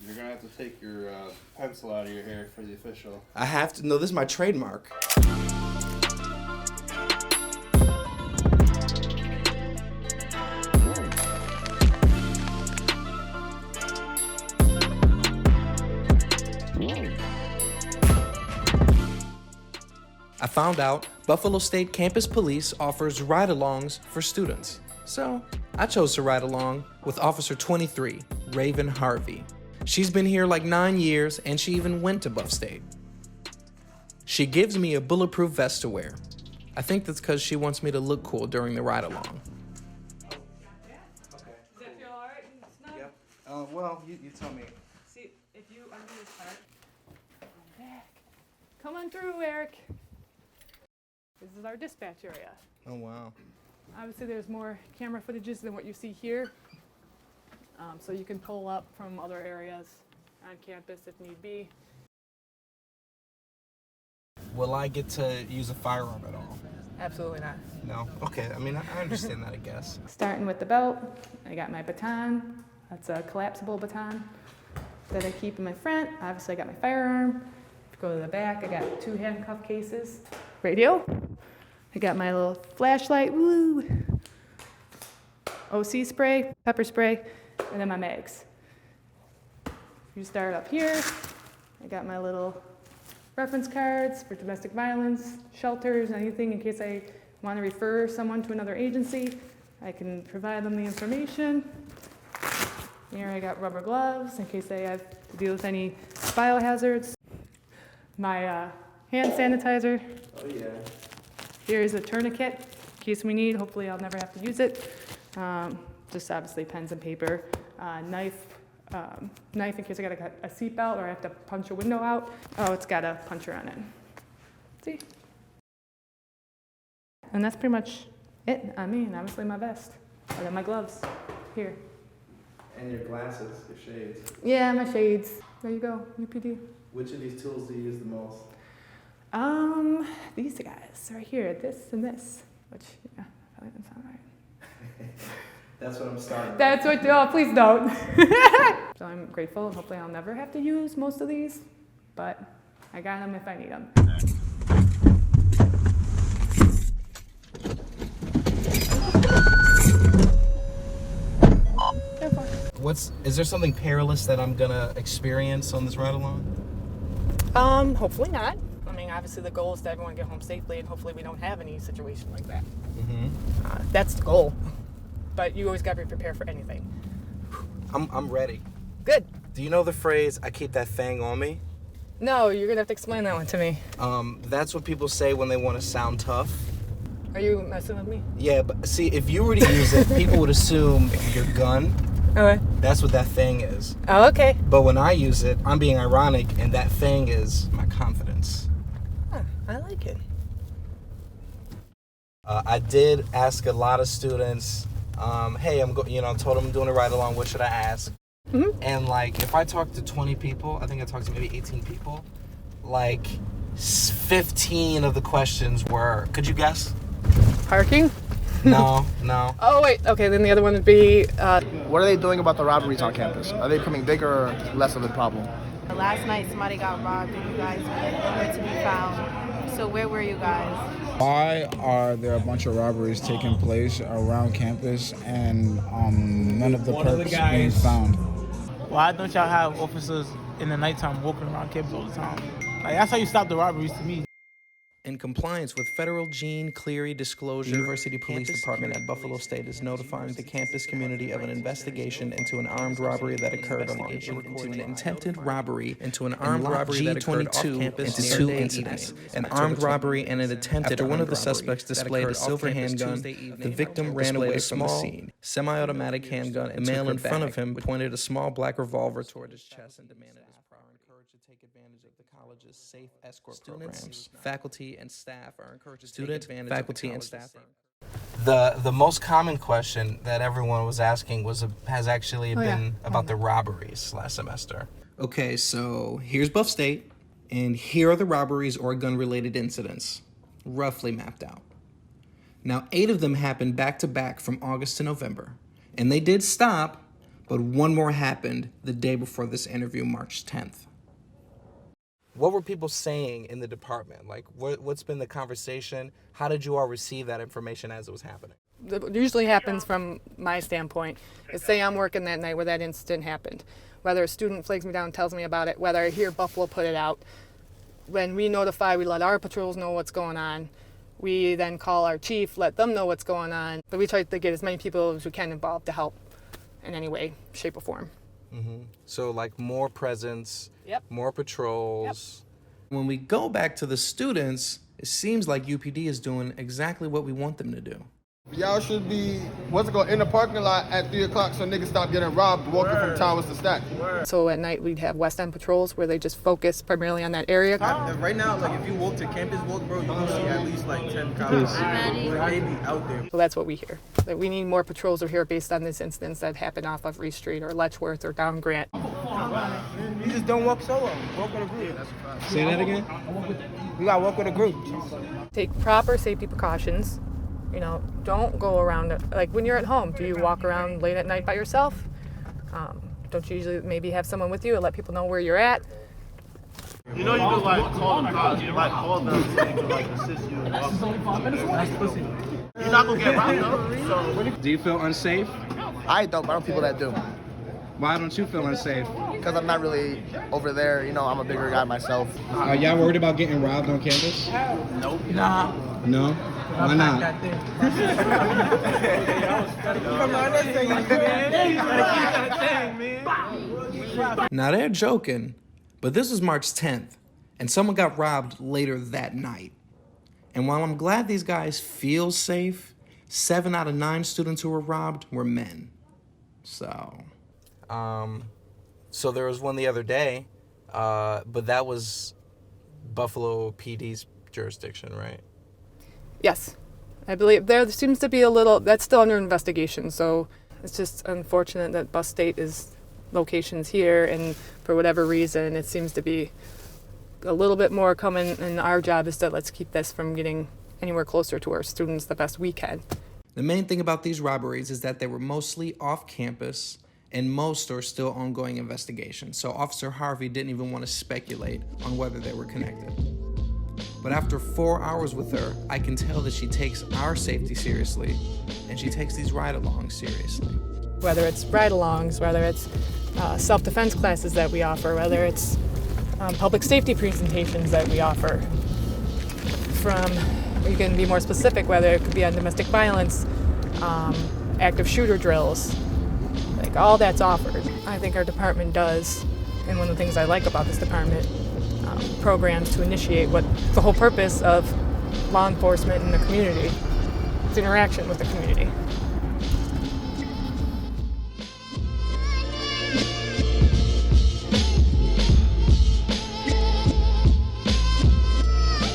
You're gonna have to take your pencil out of your hair for the official. I have to. No, this is my trademark. I found out Buffalo State Campus Police offers ride-alongs for students. So I chose to ride along with Officer 23, Raven Harvey. She's been here like 9 years, and she even went to Buff State. She gives me a bulletproof vest to wear. I think that's because she wants me to look cool during the ride-along. Okay. Does that feel all right and snug? Yep. Well, you tell me. See, if you undo this part, come back. Come on through, Eric. This is our dispatch area. Oh, wow. Obviously, there's more camera footages than what you see here. So you can pull up from other areas on campus if need be. Will I get to use a firearm at all? Absolutely not. No? Okay, I mean, I understand that, I guess. Starting with the belt, I got my baton. That's a collapsible baton that I keep in my front. Obviously, I got my firearm. If you go to the back, I got 2 handcuff cases. Radio. I got my little flashlight. Woo! OC spray, pepper spray, and then my mags. You start up here. I got my little reference cards for domestic violence, shelters, anything in case I want to refer someone to another agency. I can provide them the information. Here I got rubber gloves in case they have to deal with any biohazards. My hand sanitizer. Oh, yeah. Here's a tourniquet in case we need. Hopefully I'll never have to use it. Just obviously pens and paper. Knife in case I got a seatbelt or I have to punch a window out. Oh, it's got a puncher on it. See? And that's pretty much it on me, and obviously my vest. And then my gloves here. And your glasses, your shades. Yeah, my shades. There you go, UPD. Which of these tools do you use the most? These guys right here, this and this, which, yeah, probably doesn't sound right. That's what I'm starting with. That's what, oh, please don't. So I'm grateful, and hopefully I'll never have to use most of these, but I got them if I need them. Is there something perilous that I'm gonna experience on this ride along? Hopefully not. I mean, obviously the goal is that everyone get home safely, and hopefully we don't have any situation like that. Mm-hmm. That's the goal. But you always gotta be prepared for anything. I'm ready. Good. Do you know the phrase, I keep that thing on me? No, you're gonna have to explain that one to me. That's what people say when they want to sound tough. Are you messing with me? Yeah, but see, if you were to use it, people would assume your gun. Okay. That's what that thing is. Oh, okay. But when I use it, I'm being ironic, and that thing is my confidence. Huh, I like it. I did ask a lot of students, hey, told them I'm doing a ride along, what should I ask? Mm-hmm. And like, if I talk to 20 people, I think I talked to maybe 18 people, like 15 of the questions were, could you guess? Parking? No. Oh, wait. Okay, then the other one would be... What are they doing about the robberies on campus? Are they becoming bigger or less of a problem? Last night somebody got robbed and you guys were nowhere to be found. So where were you guys? Why are there a bunch of robberies taking place around campus and none of the perps being found? Why don't y'all have officers in the nighttime walking around campus all the time? Like, that's how you stop the robberies to me. In compliance with federal Gene Cleary disclosure, University Police Department at Buffalo State is notifying the campus community of an investigation into an armed robbery that occurred along into an attempted robbery into an armed robbery that occurred off campus into 2 incidents. An armed robbery and an attempted after one of the suspects displayed a silver handgun, the victim ran away from the scene. Semi-automatic handgun, a male in front of him pointed a small black revolver toward his chest and demanded his prior. Encouraged to take advantage of the college's safe escort programs. Faculty and staff are encouraged to take advantage faculty and staff. The most common question that everyone was asking has actually been about the robberies last semester. Okay, so here's Buff State, and here are the robberies or gun-related incidents, roughly mapped out. Now, 8 of them happened back-to-back from August to November, and they did stop, But one more happened the day before this interview, March 10th. What were people saying in the department? Like, what's been the conversation? How did you all receive that information as it was happening? It usually happens from my standpoint. Is say I'm working that night where that incident happened. Whether a student flags me down and tells me about it, whether I hear Buffalo put it out. When we notify, we let our patrols know what's going on. We then call our chief, let them know what's going on. But we try to get as many people as we can involved to help in any way, shape, or form. Mm-hmm. So like more presence, Yep. more patrols. Yep. When we go back to the students, it seems like UPD is doing exactly what we want them to do. Y'all should be, in the parking lot at 3 o'clock so niggas stop getting robbed walking from towers to stack. So at night we'd have West End patrols where they just focus primarily on that area. Right now, like if you walk to campus walk, bro, you're gonna see at least like 10 cops maybe out there. So that's what we hear. That we need more patrols are here based on this incidents that happened off of Reese Street or Letchworth or down Grant. You just don't walk solo. Walk with a group. Say that again? You gotta walk with a group. Take proper safety precautions. You know, don't go around, like when you're at home, do you walk around late at night by yourself? Don't you usually maybe have someone with you and let people know where you're at? You know, you can like call the cops, you like call them so they can like assist you. You're not gonna get robbed though. So. Do you feel unsafe? I don't, but I know people that do. Why don't you feel unsafe? Because I'm not really over there, you know, I'm a bigger guy myself. Are y'all worried about getting robbed on campus? Nope. Nah. No? Why not? Now they're joking, but this was March 10th, and someone got robbed later that night. And while I'm glad these guys feel safe, 7 out of 9 students who were robbed were men. So there was one the other day, but that was Buffalo PD's jurisdiction, right? Yes. I believe there seems to be a little, that's still under investigation, so it's just unfortunate that Bus State is locations here, and for whatever reason, it seems to be a little bit more coming, and our job is to let's keep this from getting anywhere closer to our students the best we can. The main thing about these robberies is that they were mostly off campus, and most are still ongoing investigations, so Officer Harvey didn't even want to speculate on whether they were connected. But after 4 hours with her, I can tell that she takes our safety seriously, and she takes these ride-alongs seriously. Whether it's ride-alongs, whether it's self-defense classes that we offer, whether it's public safety presentations that we offer. You can be more specific, whether it could be on domestic violence, active shooter drills, like all that's offered. I think our department does, and one of the things I like about this department, programs to initiate what the whole purpose of law enforcement in the community. It's interaction with the community.